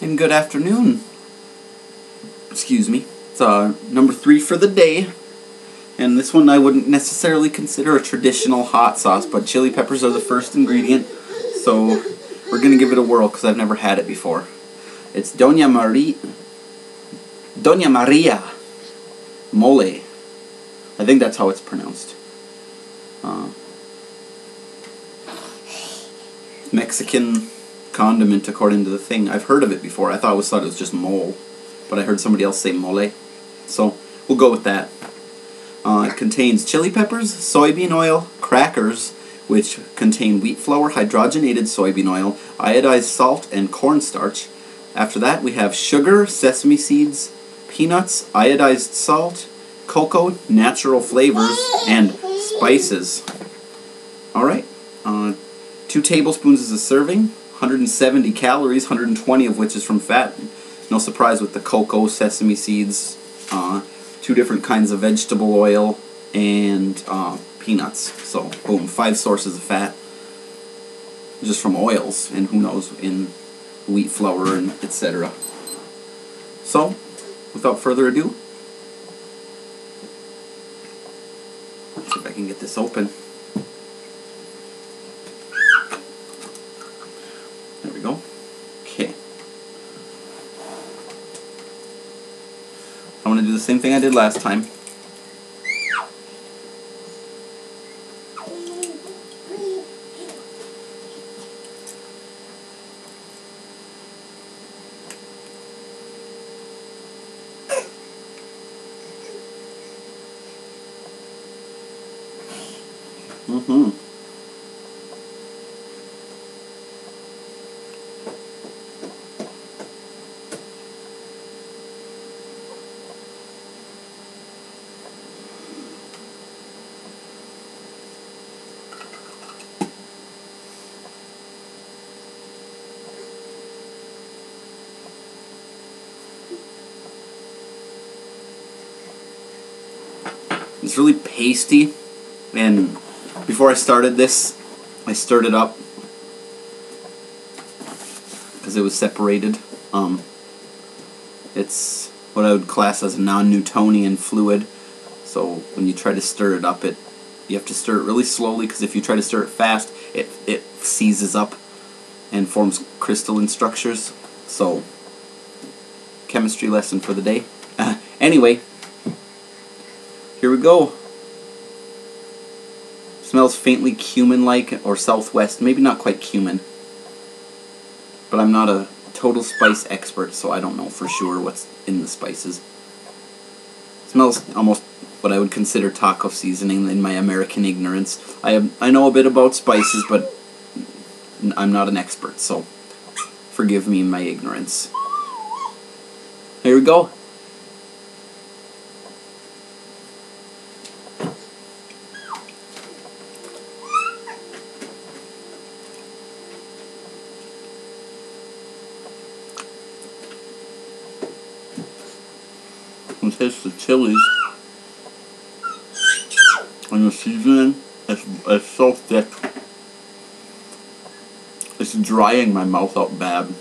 and good afternoon. Excuse me. It's number 3 for the day. And this one I wouldn't necessarily consider a traditional hot sauce, but chili peppers are the first ingredient, so we're going to give it a whirl because I've never had it before. It's Dona Maria Mole. I think that's how it's pronounced. Mexican condiment according to the thing. I've heard of it before. I thought it was just mole, but I heard somebody else say mole, so we'll go with that. It contains chili peppers, soybean oil, crackers, which contain wheat flour, hydrogenated soybean oil, iodized salt, and cornstarch. After that, we have sugar, sesame seeds, peanuts, iodized salt, cocoa, natural flavors, and spices. Alright, 2 tablespoons is a serving, 170 calories, 120 of which is from fat. No surprise with the cocoa, sesame seeds, 2 different kinds of vegetable oil, and peanuts. So, boom, 5 sources of fat just from oils, and who knows, in wheat flour and etc. So, without further ado, let's see if I can get this open. There we go. Okay. I'm going to do the same thing I did last time. It's really pasty, and before I started this, I stirred it up because it was separated. It's what I would class as a non-Newtonian fluid, so when you try to stir it up, you have to stir it really slowly, because if you try to stir it fast, it seizes up and forms crystalline structures. So, chemistry lesson for the day. Anyway, here we go. Smells faintly cumin-like, or southwest, maybe not quite cumin. But I'm not a total spice expert, so I don't know for sure what's in the spices. Smells almost what I would consider taco seasoning in my American ignorance. I know a bit about spices, but I'm not an expert, so forgive me my ignorance. Here we go. You can taste the chilies and the seasoning. It's so thick. It's drying my mouth out bad.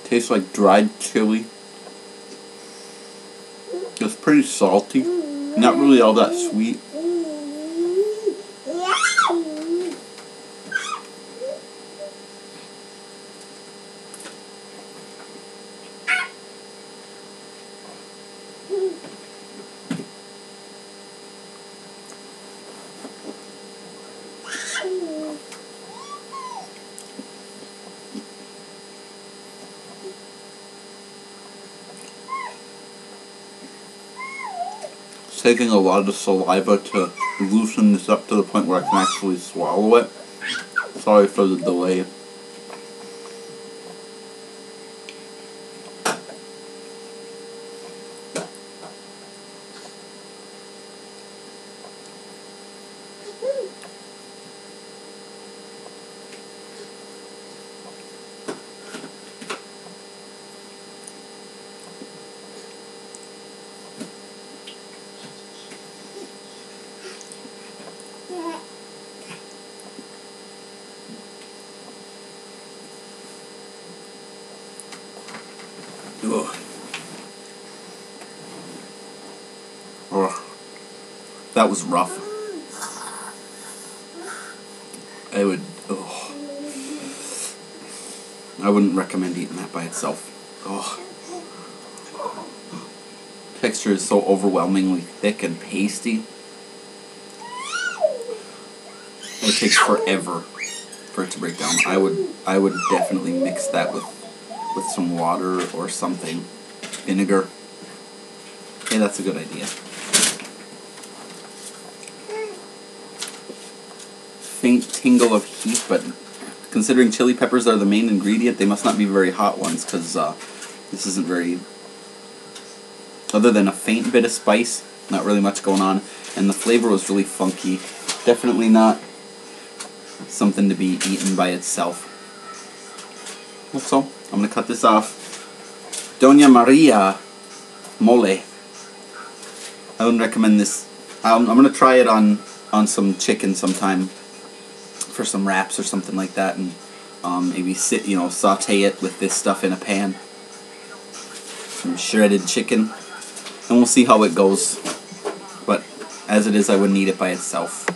Tastes like dried chili. It's pretty salty, not really all that sweet. Taking a lot of saliva to loosen this up to the point where I can actually swallow it. Sorry for the delay. Ugh. Ugh. That was rough. I would. Ugh. I wouldn't recommend eating that by itself. Ugh. Texture is so overwhelmingly thick and pasty. It takes forever for it to break down. I would definitely mix that with some water or something. Vinegar. Hey, that's a good idea. Faint tingle of heat, but considering chili peppers are the main ingredient, they must not be very hot ones, because this isn't very... Other than a faint bit of spice, not really much going on, and the flavor was really funky. Definitely not something to be eaten by itself. So, I'm going to cut this off. Dona Maria mole. I wouldn't recommend this. I'm going to try it on some chicken sometime for some wraps or something like that, and maybe saute it with this stuff in a pan. Some shredded chicken, and we'll see how it goes. But as it is, I wouldn't eat it by itself.